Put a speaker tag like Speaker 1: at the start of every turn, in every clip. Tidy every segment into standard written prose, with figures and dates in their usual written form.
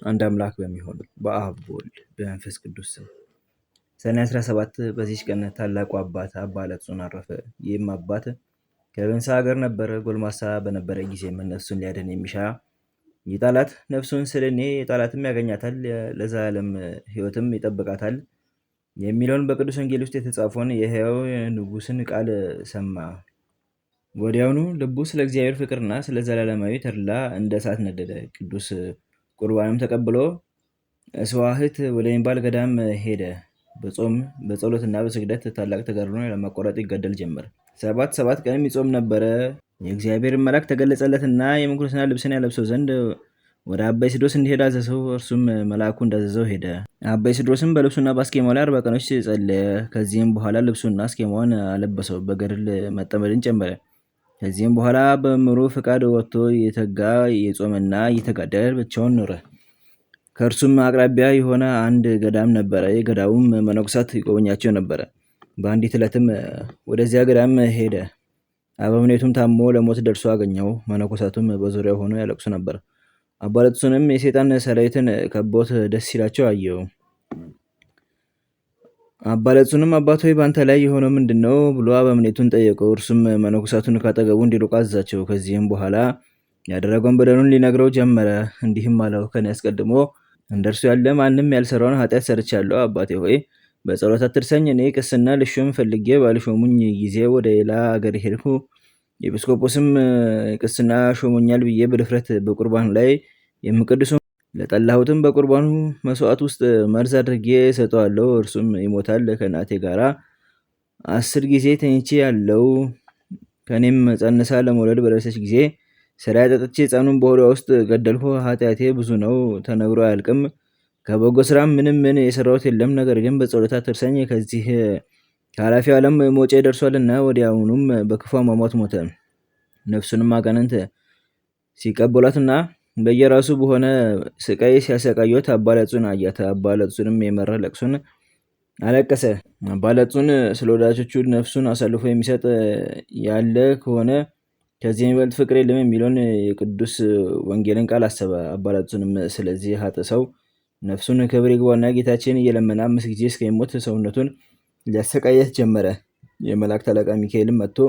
Speaker 1: አንድ አምላክ በሚሆን በአብ በወልድ በመንፈስ ቅዱስ ስም ሰኔ 17 በዚች ቀን ታላቁ አባት አባ ለትጹን አረፈ። ይህም አባት ከብንሳ ሀገር ነበረ። ጎልማሳ በነበረ ጊዜም ነፍሱን ሊያድን የሚሻ ይጣላት፣ ነፍሱን ስለ እኔ የጣላትም ያገኛታል፣ ለዘላለም ሕይወትም ይጠብቃታል የሚለውን በቅዱስ ወንጌል ውስጥ የተጻፈውን የሕያው ንጉሥን ቃል ሰማ። ወዲያውኑ ልቡ ስለ እግዚአብሔር ፍቅርና ስለ ዘላለማዊ ተድላ እንደ እሳት ነደደ። ቅዱስ ቁርባንም ተቀብሎ እስዋህት ወደሚባል ገዳም ሄደ። በጾም በጸሎትና በስግደት ታላቅ ተጋድሎን ለማቋረጥ ይጋደል ጀመር። ሰባት ቀንም ይጾም ነበረ። የእግዚአብሔር መልአክ ተገለጸለትና የምንኩስና ልብስን ያለብሰው ዘንድ ወደ አባ ይስድሮስ እንዲሄድ አዘዘው። እርሱም መልአኩ እንዳዘዘው ሄደ። አባ ይስድሮስም በልብሱና በአስኬማው ላይ 40 ቀኖች ጸለየ። ከዚህም በኋላ ልብሱና አስኬማውን አለበሰው፣ በገድል መጠመድን ጨመረ። ከዚህም በኋላ በመምህሩ ፈቃድ ወጥቶ የተጋ የጾመና እየተጋደለ ብቻውን ኖረ። ከእርሱም አቅራቢያ የሆነ አንድ ገዳም ነበረ። የገዳሙም መነኮሳት ይጎበኛቸው ነበረ። በአንዲት ዕለትም ወደዚያ ገዳም ሄደ። አበምኔቱም ታሞ ለሞት ደርሶ አገኘው። መነኮሳቱም በዙሪያው ሆኖ ያለቅሱ ነበር። አባ ለትጹንም የሰይጣን ሰራዊትን ከቦት ደስ ሲላቸው አየው። አባ ለትጹንም አባት ሆይ በአንተ ላይ የሆነው ምንድን ነው ብሎ አበምኔቱን ጠየቀው። እርሱም መነኮሳቱን ካጠገቡ እንዲርቁ አዘዛቸው። ከዚህም በኋላ ያደረገውን በደሉን ሊነግረው ጀመረ። እንዲህም አለው፣ ከኔ አስቀድሞ እንደርሱ ያለ ማንም ያልሰራውን ኃጢአት ሰርቻለሁ። አባቴ ሆይ በጸሎት አትርሰኝ። እኔ ቅስና ልሾም ፈልጌ ባልሾሙኝ ጊዜ ወደ ሌላ አገር ሄድኩ። ኤጲስቆጶስም ቅስና ሾሞኛል ብዬ በድፍረት በቁርባኑ ላይ የምቀድሰው ለጠላሁትም በቁርባኑ መስዋዕት ውስጥ መርዝ አድርጌ ሰጠዋለሁ። እርሱም ይሞታል። ከእናቴ ጋራ 10 ጊዜ ተኝቼ ያለው ከኔም ጸንሳ ለመውለድ በደረሰች ጊዜ ስራ ጠጥቼ ሕፃኑን በሆዷ ውስጥ ገደልሁ። ኃጢአቴ ብዙ ነው፣ ተነግሮ አያልቅም። ከበጎ ስራም ምን የሰራሁት የለም። ነገር ግን በጸሎት አትርሰኝ፣ ከዚህ ከኃላፊው ዓለም ሞቼ ደርሷልና። ወዲያውኑም በክፉ አሟሟት ሞተ። ነፍሱንም አጋንንት ሲቀበሏትና በየራሱ በሆነ ስቃይ ሲያሰቃዩት አባ ለትጹን አያት። አባ ለትጹንም የመረረ ለቅሶን አለቀሰ። አባ ለትጹን ስለ ወዳጆቹ ነፍሱን አሳልፎ የሚሰጥ ያለ ከሆነ ከዚህ የሚበልጥ ፍቅር የለም የሚለውን የቅዱስ ወንጌልን ቃል አሰበ። አባ ለትጹንም ስለዚህ ኃጥእ ሰው ነፍሱን ክብር ይግባውና ጌታችን እየለመነ 5 ጊዜ እስከሚሞት ሰውነቱን ሊያሰቃያት ጀመረ። የመላእክት አለቃ ሚካኤልም መጥቶ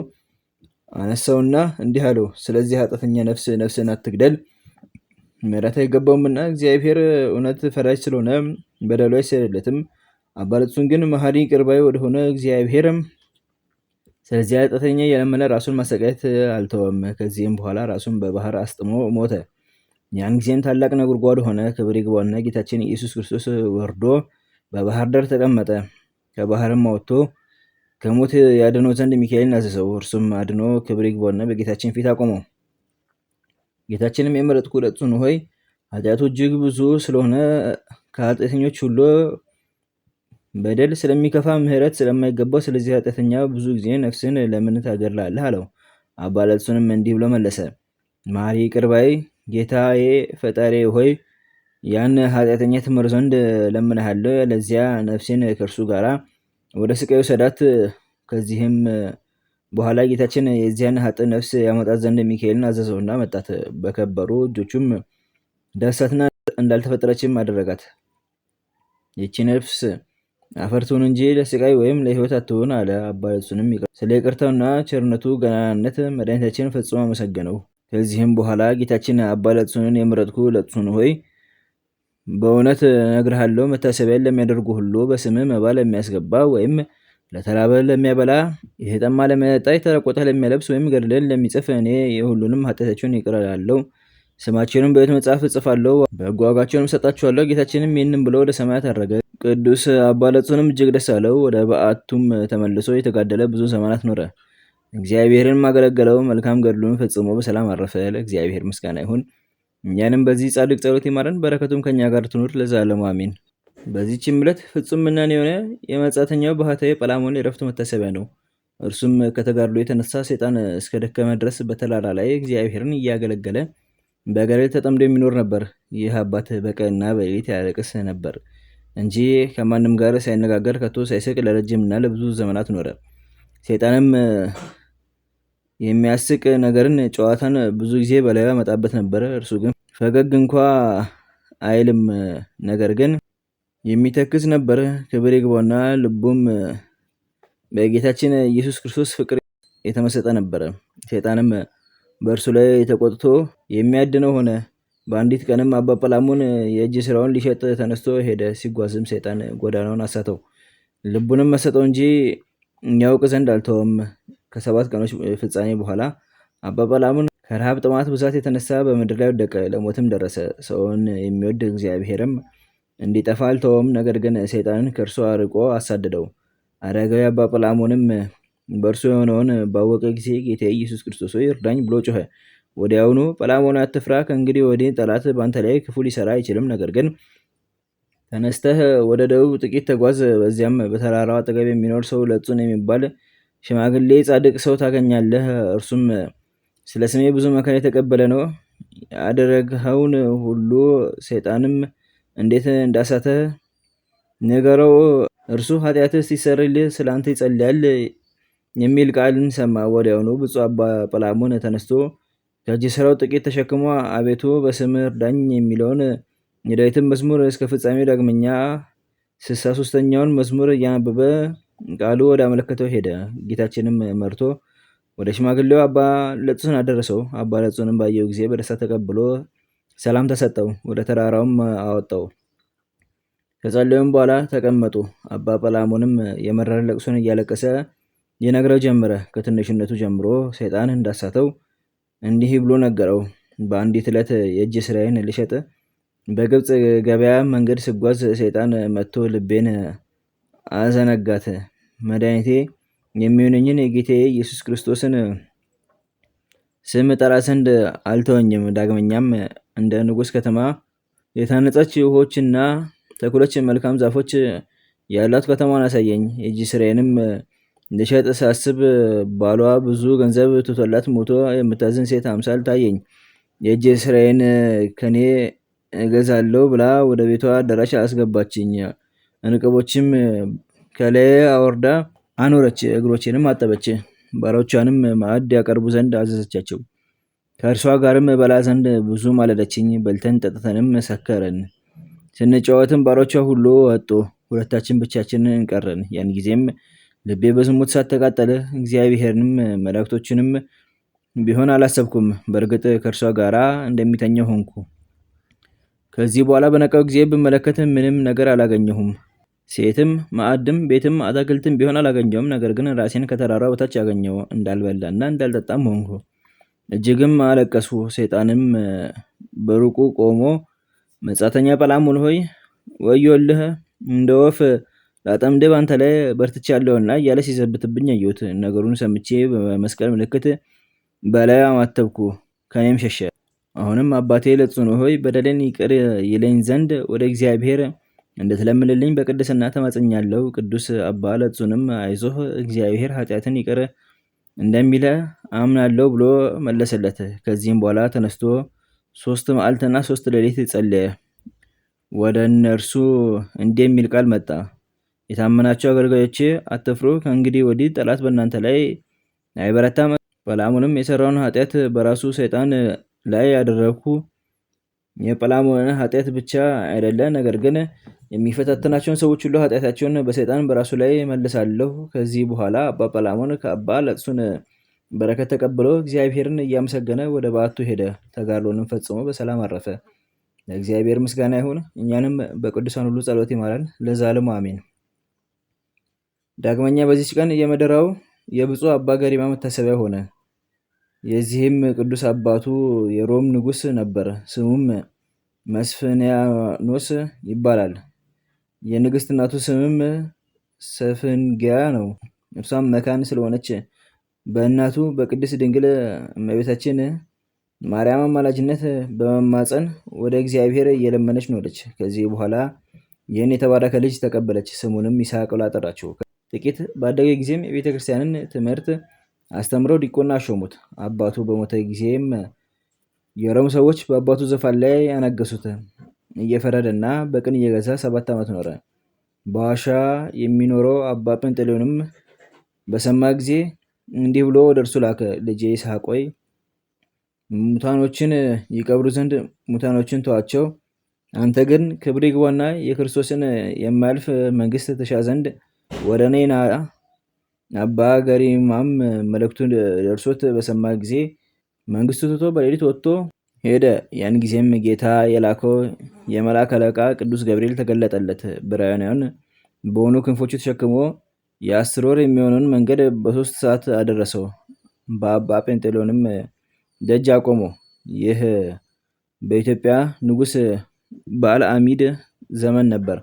Speaker 1: አነሳውና እንዲህ አለው፣ ስለዚህ ኃጢአተኛ ነፍስን አትግደል፣ ምሕረት አይገባውምና እግዚአብሔር እውነት ፈራጅ ስለሆነ በደሉ አይሰረይለትም። አባ ለትጹን ግን መሐሪ ይቅር ባይ ወደሆነ እግዚአብሔር ስለዚህ ኃጢአተኛ እየለመነ ራሱን ማሰቃየት አልተወም። ከዚህም በኋላ ራሱን በባህር አስጥሞ ሞተ። ያን ጊዜም ታላቅ ነጎድጓድ ሆነ። ክብር ይግባውና ጌታችን ኢየሱስ ክርስቶስ ወርዶ በባህር ዳር ተቀመጠ። ከባህርም አውጥቶ ከሞት ያድነው ዘንድ ሚካኤልን አዘዘው። እርሱም አድኖ ክብር ይግባውና በጌታችን ፊት አቆመው። ጌታችንም የመረጥኩ ለትጹን ሆይ ኃጢአቱ እጅግ ብዙ ስለሆነ ከኃጢአተኞች ሁሉ በደል ስለሚከፋ ምሕረት ስለማይገባው ስለዚህ ኃጢአተኛ ብዙ ጊዜ ነፍስን ለምን ታገድላለህ? አለው። አባ ለትጹንም እንዲህ ብሎ መለሰ፣ መሐሪ ይቅር ባይ ጌታዬ ፈጣሪ ሆይ ያን ኃጢአተኛ ትምር ዘንድ ለምንሃለሁ። ለዚያ ነፍሴን ከእርሱ ጋራ ወደ ስቃዩ ሰዳት። ከዚህም በኋላ ጌታችን የዚያን ኃጥእ ነፍስ ያመጣት ዘንድ ሚካኤልን አዘዘውና መጣት። በከበሩ እጆቹም ዳሰሳትና እንዳልተፈጠረችም አደረጋት። ይቺ ነፍስ አፈር ትሁን እንጂ ለስቃይ ወይም ለሕይወት አትሁን አለ። አባ ለትጹንም ስለ ይቅርታውና ቸርነቱ ገናናነት መድኃኒታችን ፈጽሞ አመሰገነው። ከዚህም በኋላ ጌታችን አባ ለትጹንን የመረጥኩ ለትጹን ሆይ በእውነት እነግርሃለሁ፣ መታሰቢያን ለሚያደርጉ ሁሉ በስምህ መባ ለሚያስገባ ወይም ለተራበ ለሚያበላ፣ የተጠማ ለሚያጠጣ፣ የተራቆተ ለሚያለብስ ወይም ገድልን ለሚጽፍ እኔ የሁሉንም ኃጢአታቸውን ይቅር እላለሁ፣ ስማቸውንም በሕይወት መጽሐፍ እጽፋለሁ፣ በጎ ዋጋቸውንም እሰጣቸዋለሁ። ጌታችንም ይህንን ብሎ ወደ ሰማያት አረገ። ቅዱስ አባ ለትጹንም እጅግ ደስ አለው። ወደ በዓቱም ተመልሶ የተጋደለ ብዙ ዘመናት ኖረ። እግዚአብሔርን አገለገለው። መልካም ገድሉን ፈጽሞ በሰላም አረፈ። ለእግዚአብሔር ምስጋና ይሁን። እኛንም በዚህ ጻድቅ ጸሎት ይማረን፣ በረከቱም ከኛ ጋር ትኑር ለዘላለሙ አሜን። በዚህችም ዕለት ፍጹም ምናን የሆነ የመጻተኛው ባህታዊ ጰላሞን የዕረፍቱ መታሰቢያ ነው። እርሱም ከተጋድሎ የተነሳ ሰይጣን እስከ ደከመ ድረስ በተራራ ላይ እግዚአብሔርን እያገለገለ በገድል ተጠምዶ የሚኖር ነበር። ይህ አባት በቀንና በሌሊት ያለቅስ ነበር እንጂ ከማንም ጋር ሳይነጋገር ከቶ ሳይስቅ ለረጅምና ለብዙ ዘመናት ኖረ። ሰይጣንም የሚያስቅ ነገርን፣ ጨዋታን ብዙ ጊዜ በላዩ ያመጣበት ነበር። እርሱ ግን ፈገግ እንኳ አይልም፣ ነገር ግን የሚተክዝ ነበር። ክብር ይግባውና ልቡም በጌታችን ኢየሱስ ክርስቶስ ፍቅር የተመሰጠ ነበረ። ሰይጣንም በእርሱ ላይ ተቆጥቶ የሚያድነው ሆነ። በአንዲት ቀንም አባ ጰላሞን የእጅ ስራውን ሊሸጥ ተነስቶ ሄደ። ሲጓዝም ሰይጣን ጎዳናውን አሳተው፣ ልቡንም መሰጠው እንጂ ያውቅ ዘንድ አልተወም። ከ7 ቀኖች ፍጻሜ በኋላ አባ ጰላሞን ከረሃብ ጥማት ብዛት የተነሳ በምድር ላይ ወደቀ፣ ለሞትም ደረሰ። ሰውን የሚወድ እግዚአብሔርም እንዲጠፋ አልተወም፣ ነገር ግን ሰይጣንን ከእርሱ አርቆ አሳደደው። አረጋዊ አባ ጰላሞንም በእርሱ የሆነውን ባወቀ ጊዜ ጌታ ኢየሱስ ክርስቶስ ሆይ እርዳኝ ብሎ ጮኸ። ወዲያውኑ ጰላሞን አትፍራ፣ ከእንግዲህ ወዲህ ጠላት በአንተ ላይ ክፉ ሊሰራ አይችልም። ነገር ግን ተነስተህ ወደ ደቡብ ጥቂት ተጓዝ። በዚያም በተራራው አጠገብ የሚኖር ሰው ለጹን የሚባል ሽማግሌ ጻድቅ ሰው ታገኛለህ። እርሱም ስለ ስሜ ብዙ መከራ የተቀበለ ነው። ያደረግኸውን ሁሉ ሰይጣንም እንዴት እንዳሳተ ንገረው። እርሱ ኃጢአትህ ሲሰረይልህ ስለ አንተ ይጸልያል የሚል ቃልን ሰማ። ወዲያውኑ ብፁዕ አባ ጰላሞን ተነስቶ ከእጅ ስራው ጥቂት ተሸክሞ አቤቱ በስምህ እርዳኝ የሚለውን የዳዊትን መዝሙር እስከ ፍጻሜው፣ ዳግመኛ 63ኛውን መዝሙር እያነበበ ቃሉ ወደ አመለከተው ሄደ። ጌታችንም መርቶ ወደ ሽማግሌው አባ ለጹን አደረሰው። አባ ለጹንም ባየው ጊዜ በደስታ ተቀብሎ ሰላም ተሰጠው። ወደ ተራራውም አወጣው። ከጸለዩም በኋላ ተቀመጡ። አባ ጰላሞንም የመረረ ለቅሶን እያለቀሰ ይነግረው ጀመረ። ከትንሽነቱ ጀምሮ ሰይጣን እንዳሳተው እንዲህ ብሎ ነገረው። በአንዲት ዕለት የእጅ ስራዬን ልሸጥ በግብፅ ገበያ መንገድ ስጓዝ ሰይጣን መጥቶ ልቤን አዘነጋት። መድኃኒቴ የሚሆነኝን የጌታዬ ኢየሱስ ክርስቶስን ስም ጠራ ዘንድ አልተወኝም። ዳግመኛም እንደ ንጉሥ ከተማ የታነጸች ውሆችና ተክሎች፣ መልካም ዛፎች ያላት ከተማን አሳየኝ። የእጅ ስራዬንም ልሸጥ ሳስብ ባሏ ብዙ ገንዘብ ትቶላት ሞቶ የምታዝን ሴት አምሳል ታየኝ። የእጅ ስራዬን ከኔ እገዛለሁ ብላ ወደ ቤቷ አዳራሽ አስገባችኝ። እንቅቦችም ከላይ አወርዳ አኖረች፣ እግሮቼንም አጠበች። ባሮቿንም ማዕድ ያቀርቡ ዘንድ አዘዘቻቸው። ከእርሷ ጋርም በላ ዘንድ ብዙ ማለደችኝ። በልተን ጠጥተንም ሰከረን። ስንጫወትም ባሮቿ ሁሉ ወጡ፣ ሁለታችን ብቻችንን ቀረን። ያን ጊዜም ልቤ በዝሙት እሳት ተቃጠለ። እግዚአብሔርንም መላእክቶችንም ቢሆን አላሰብኩም። በእርግጥ ከእርሷ ጋራ እንደሚተኘው ሆንኩ። ከዚህ በኋላ በነቃው ጊዜ ብመለከት ምንም ነገር አላገኘሁም። ሴትም ማዕድም ቤትም አታክልትም ቢሆን አላገኘሁም። ነገር ግን ራሴን ከተራራ በታች አገኘሁ፣ እንዳልበላና እንዳልጠጣም ሆንኩ። እጅግም አለቀስሁ። ሰይጣንም በሩቁ ቆሞ መጻተኛ ጰላሞን ሆይ ወዮልህ፣ እንደ ወፍ ላጠምድህ በአንተ ላይ በርትቻለሁና እያለ ሲዘብትብኝ አየሁት። ነገሩን ሰምቼ በመስቀል ምልክት በላዩ አማተብኩ፣ ከኔም ሸሸ። አሁንም አባቴ ለጹን ሆይ በደሌን ይቅር ይለኝ ዘንድ ወደ እግዚአብሔር እንድትለምንልኝ በቅድስና ተማጽኛለሁ። ቅዱስ አባ ለጹንም አይዞህ፣ እግዚአብሔር ኃጢአትን ይቅር እንደሚለ አምናለሁ ብሎ መለሰለት። ከዚህም በኋላ ተነስቶ 3 መዓልትና 3 ሌሊት ጸለየ። ወደ እነርሱ እንዲህ የሚል ቃል መጣ። የታመናቸው አገልጋዮቼ አትፍሩ፣ ከእንግዲህ ወዲህ ጠላት በእናንተ ላይ አይበረታም። ጰላሞንም የሰራውን ኃጢአት በራሱ ሰይጣን ላይ ያደረግኩ የጰላሞንን ኃጢአት ብቻ አይደለ፣ ነገር ግን የሚፈታተናቸውን ሰዎች ሁሉ ኃጢአታቸውን በሰይጣን በራሱ ላይ መልሳለሁ። ከዚህ በኋላ አባ ጰላሞን ከአባ ለጹን በረከት ተቀብሎ እግዚአብሔርን እያመሰገነ ወደ በዓቱ ሄደ። ተጋድሎንም ፈጽሞ በሰላም አረፈ። ለእግዚአብሔር ምስጋና ይሁን፣ እኛንም በቅዱሳን ሁሉ ጸሎት ይማረን ለዘላለሙ አሜን። ዳግመኛ በዚች ቀን የመደራው የብፁዕ አባ ገሪማ መታሰቢያ ሆነ። የዚህም ቅዱስ አባቱ የሮም ንጉሥ ነበር። ስሙም መስፍንያኖስ ይባላል። የንግሥት እናቱ ስምም ሰፍንጊያ ነው። እርሷም መካን ስለሆነች በእናቱ በቅድስት ድንግል እመቤታችን ማርያም አማላጅነት በመማፀን ወደ እግዚአብሔር እየለመነች ኖረች። ከዚህ በኋላ ይህን የተባረከ ልጅ ተቀበለች። ስሙንም ይስሐቅ ብላ ጠራችው። ጥቂት ባደገ ጊዜም የቤተ ክርስቲያንን ትምህርት አስተምረው ዲቁና አሾሙት። አባቱ በሞተ ጊዜም የሮም ሰዎች በአባቱ ዙፋን ላይ ያነገሱት። እየፈረደና በቅን እየገዛ 7 ዓመት ኖረ። በዋሻ የሚኖረው አባ ጴንጤሌዎንም በሰማ ጊዜ እንዲህ ብሎ ወደ እርሱ ላከ። ልጄ ይስሐቅ ሆይ ሙታኖችን ይቀብሩ ዘንድ ሙታኖችን ተዋቸው፣ አንተ ግን ክብር ይግባውና የክርስቶስን የማያልፍ መንግስት ትሻ ዘንድ ወደ እኔ ና። አባ ገሪማም መልእክቱን ደርሶት በሰማ ጊዜ መንግስቱ ትቶ በሌሊት ወጥቶ ሄደ። ያን ጊዜም ጌታ የላከው የመልአክ አለቃ ቅዱስ ገብርኤል ተገለጠለት። ብርሃናዊውን በሆኑ ክንፎቹ ተሸክሞ የ10 ወር የሚሆነውን መንገድ በ3 ሰዓት አደረሰው። በአባ ጴንጤሎንም ደጅ አቆመው። ይህ በኢትዮጵያ ንጉሥ በዓለ አሚድ ዘመን ነበር።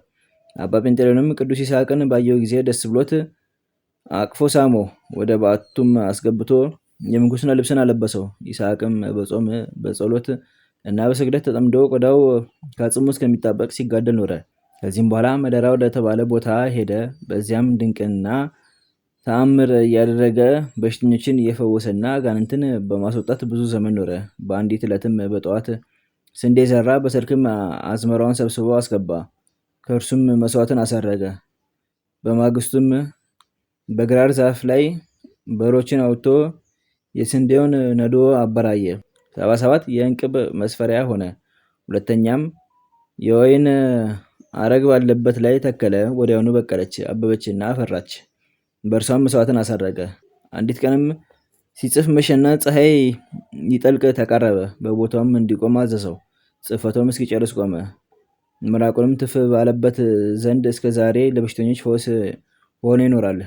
Speaker 1: አባ ጴንጤሎንም ቅዱስ ይስሐቅን ባየው ጊዜ ደስ ብሎት አቅፎ ሳመው። ወደ በዓቱም አስገብቶ የምንኩስና ልብስን አለበሰው። ይስሐቅም በጾም በጸሎት እና በስግደት ተጠምዶ ቆዳው ከአጽሙ እስከሚጣበቅ ሲጋደል ኖረ። ከዚህም በኋላ መደራ ወደ ተባለ ቦታ ሄደ። በዚያም ድንቅና ተአምር እያደረገ በሽተኞችን እየፈወሰና አጋንንትን በማስወጣት ብዙ ዘመን ኖረ። በአንዲት ዕለትም በጠዋት ስንዴ ዘራ፣ በሰርክም አዝመራውን ሰብስቦ አስገባ። ከእርሱም መስዋዕትን አሳረገ። በማግስቱም በግራር ዛፍ ላይ በሮችን አውጥቶ የስንዴውን ነዶ አበራየ። 77 የእንቅብ መስፈሪያ ሆነ። ሁለተኛም የወይን አረግ ባለበት ላይ ተከለ። ወዲያውኑ በቀለች፣ አበበችና አፈራች። በእርሷም መስዋዕትን አሳረገ። አንዲት ቀንም ሲጽፍ መሸና ፀሐይ ይጠልቅ ተቃረበ። በቦታውም እንዲቆም አዘዘው። ጽሕፈቱም እስኪጨርስ ቆመ። ምራቁንም ትፍ ባለበት ዘንድ እስከ ዛሬ ለበሽተኞች ፈውስ ሆኖ ይኖራል።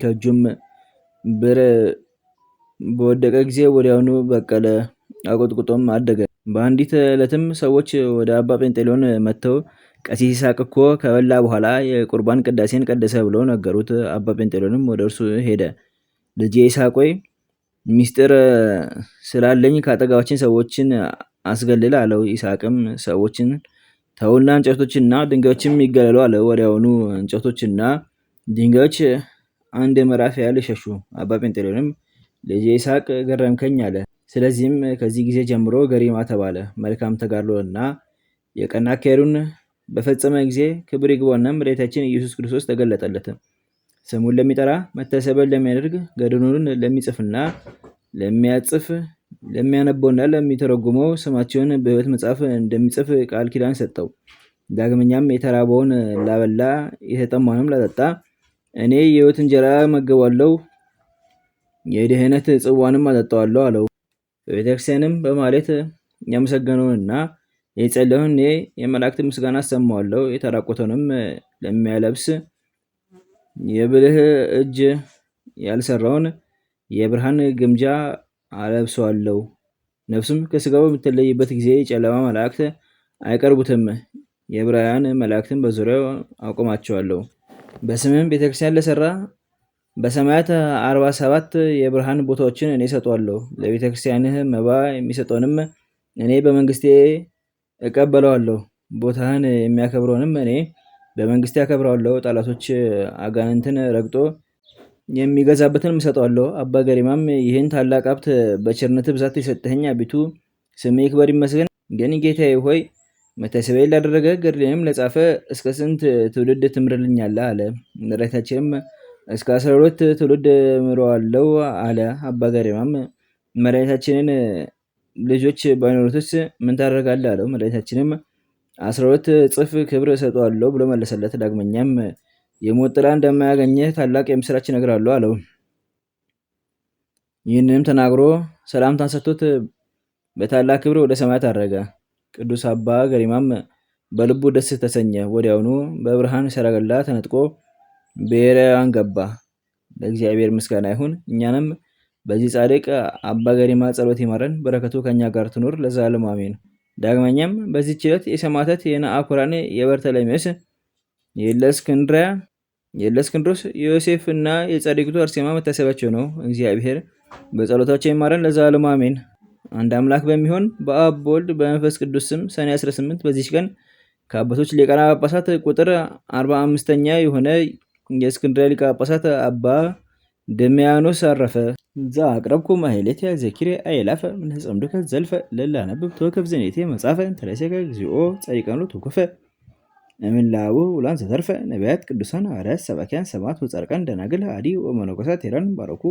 Speaker 1: ከእጁም ብር በወደቀ ጊዜ ወዲያውኑ በቀለ፣ አቆጥቁጦም አደገ። በአንዲት ዕለትም ሰዎች ወደ አባ ጴንጤሎን መጥተው ቀሲስ ይስሐቅ እኮ ከበላ በኋላ የቁርባን ቅዳሴን ቀደሰ ብለው ነገሩት። አባ ጴንጤሎንም ወደ እርሱ ሄደ። ልጄ ይስሐቅ ሆይ ሚስጥር ስላለኝ ከአጠገባችን ሰዎችን አስገልል አለው። ይስሐቅም ሰዎችን ተውና እንጨቶችና ድንጋዮችም ይገለሉ አለ። ወዲያውኑ እንጨቶችና ድንጋዮች 1 ምዕራፍ ያህል ሸሹ። አባ ጴንጤሎንም ልጄ ይስሐቅ ገረምከኝ አለ። ስለዚህም ከዚህ ጊዜ ጀምሮ ገሪማ ተባለ። መልካም ተጋድሎና የቀና አካሄዱን በፈጸመ ጊዜ ክብር ይግባውና መድኃኒታችን ኢየሱስ ክርስቶስ ተገለጠለት። ስሙን ለሚጠራ መታሰቢያን ለሚያደርግ ገድሉን ለሚጽፍና ለሚያጽፍ ለሚያነበውና ለሚተረጉመው ስማቸውን በሕይወት መጽሐፍ እንደሚጽፍ ቃል ኪዳን ሰጠው። ዳግመኛም የተራበውን ላበላ የተጠማውንም ላጠጣ እኔ የሕይወት እንጀራ መግባለሁ፣ የድህነት ጽዋንም አጠጣዋለሁ አለው። በቤተክርስቲያንም በማለት ያመሰገነውንና የጸለየውን እኔ የመላእክት ምስጋና አሰማዋለሁ። የተራቆተውንም ለሚያለብስ የብልህ እጅ ያልሰራውን የብርሃን ግምጃ አለብሰዋለሁ። ነፍሱም ከስጋው በምትለይበት ጊዜ የጨለማ መላእክት አይቀርቡትም፣ የብርሃን መላእክትን በዙሪያው አቆማቸዋለሁ። በስምም ቤተክርስቲያን ለሰራ በሰማያት 47 የብርሃን ቦታዎችን እኔ ሰጠዋለሁ። ለቤተክርስቲያንህ መባ የሚሰጠውንም እኔ በመንግስቴ እቀበለዋለሁ። ቦታህን የሚያከብረውንም እኔ በመንግስቴ አከብረዋለሁ። ጠላቶች አጋንንትን ረግጦ የሚገዛበትን እሰጠዋለሁ። አባ ገሪማም ይህን ታላቅ ሀብት በቸርነት ብዛት የሰጠኸኝ አቤቱ ስምህ ይክበር ይመስገን። ግን ጌታዬ ሆይ መታሰቢያዬን ላደረገ ገድሌንም ለጻፈ እስከ ስንት ትውልድ ትምርልኛለህ? አለ። መድኃኒታችንም እስከ 12 ትውልድ ምረዋለው አለ። አባ ገሪማም መድኃኒታችንን ልጆች ባይኖሩትስ ምን ታደርጋለህ? አለው። መድኃኒታችንም 12 እጥፍ ክብር እሰጠዋለሁ ብሎ መለሰለት። ዳግመኛም የሞት ጥላ እንደማያገኘህ ታላቅ የምስራች እነግርሃለሁ አለው። ይህንንም ተናግሮ ሰላምታን ሰጥቶት በታላቅ ክብር ወደ ሰማያት አረገ። ቅዱስ አባ ገሪማም በልቡ ደስ ተሰኘ። ወዲያውኑ በብርሃን ሰረገላ ተነጥቆ ብሔረ ሕያዋን ገባ። ለእግዚአብሔር ምስጋና ይሁን። እኛንም በዚህ ጻድቅ አባ ገሪማ ጸሎት ይማረን፣ በረከቱ ከእኛ ጋር ትኑር ለዘላለሙ አሜን። ዳግመኛም በዚህች ዕለት የሰማዕታት የነአኩራን፣ የበርተለሜዎስ፣ የእለእስክንድሮስ፣ የዮሴፍ እና የጻድቂቱ አርሴማ መታሰቢያቸው ነው። እግዚአብሔር በጸሎታቸው ይማረን ለዘላለሙ አሜን። አንድ አምላክ በሚሆን በአብ በወልድ በመንፈስ ቅዱስ ስም ሰኔ 18 በዚች ቀን ከአባቶች ሊቃነ ጳጳሳት ቁጥር 45ኛ የሆነ የእስክንድርያ ሊቀ ጳጳሳት አባ ድሚያኖስ አረፈ። ዛ አቅረብኩ ማሕሌተ ዘኪሬ አእላፈ እምነጸምዱከ ዘልፈ ለላነብብ ተወከፍ ዘኔቴ መጻፈ እንተለሴከ እግዚኦ ጸይቀኑ ተኮፈ እምላቡ ውላን ዘተርፈ ነቢያት ቅዱሳን ሐዋርያት ሰባኪያን ሰማዕታት ወጻድቃን ደናግል አዲ ወመነኮሳት ሄራን ባረኩ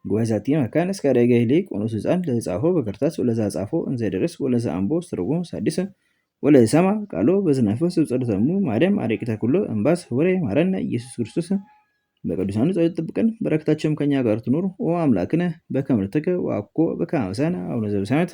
Speaker 1: ጉባኤዛቲ መካን እስከ አደጋ ሄሌ ቆኖስ ሕፃን ለጻፎ በከርታስ ወለዛ ጻፎ እንዘ ደረስ ወለዛ አምቦ ስትርጉም ሳዲስ ወለሰማ ቃሎ በዝናፈስ ጸሎተሙ ማርያም አሬቂተ ኩሎ እምባስ ወሬ ማረነ ኢየሱስ ክርስቶስ። በቅዱሳኑ ጸሎት ጠብቀን በረከታቸውም ከኛ ጋር ትኑር። ኦ አምላክነ በከመ ንትቀ ወአኮ በከመ አበሳነ አቡነ ዘበሰማያት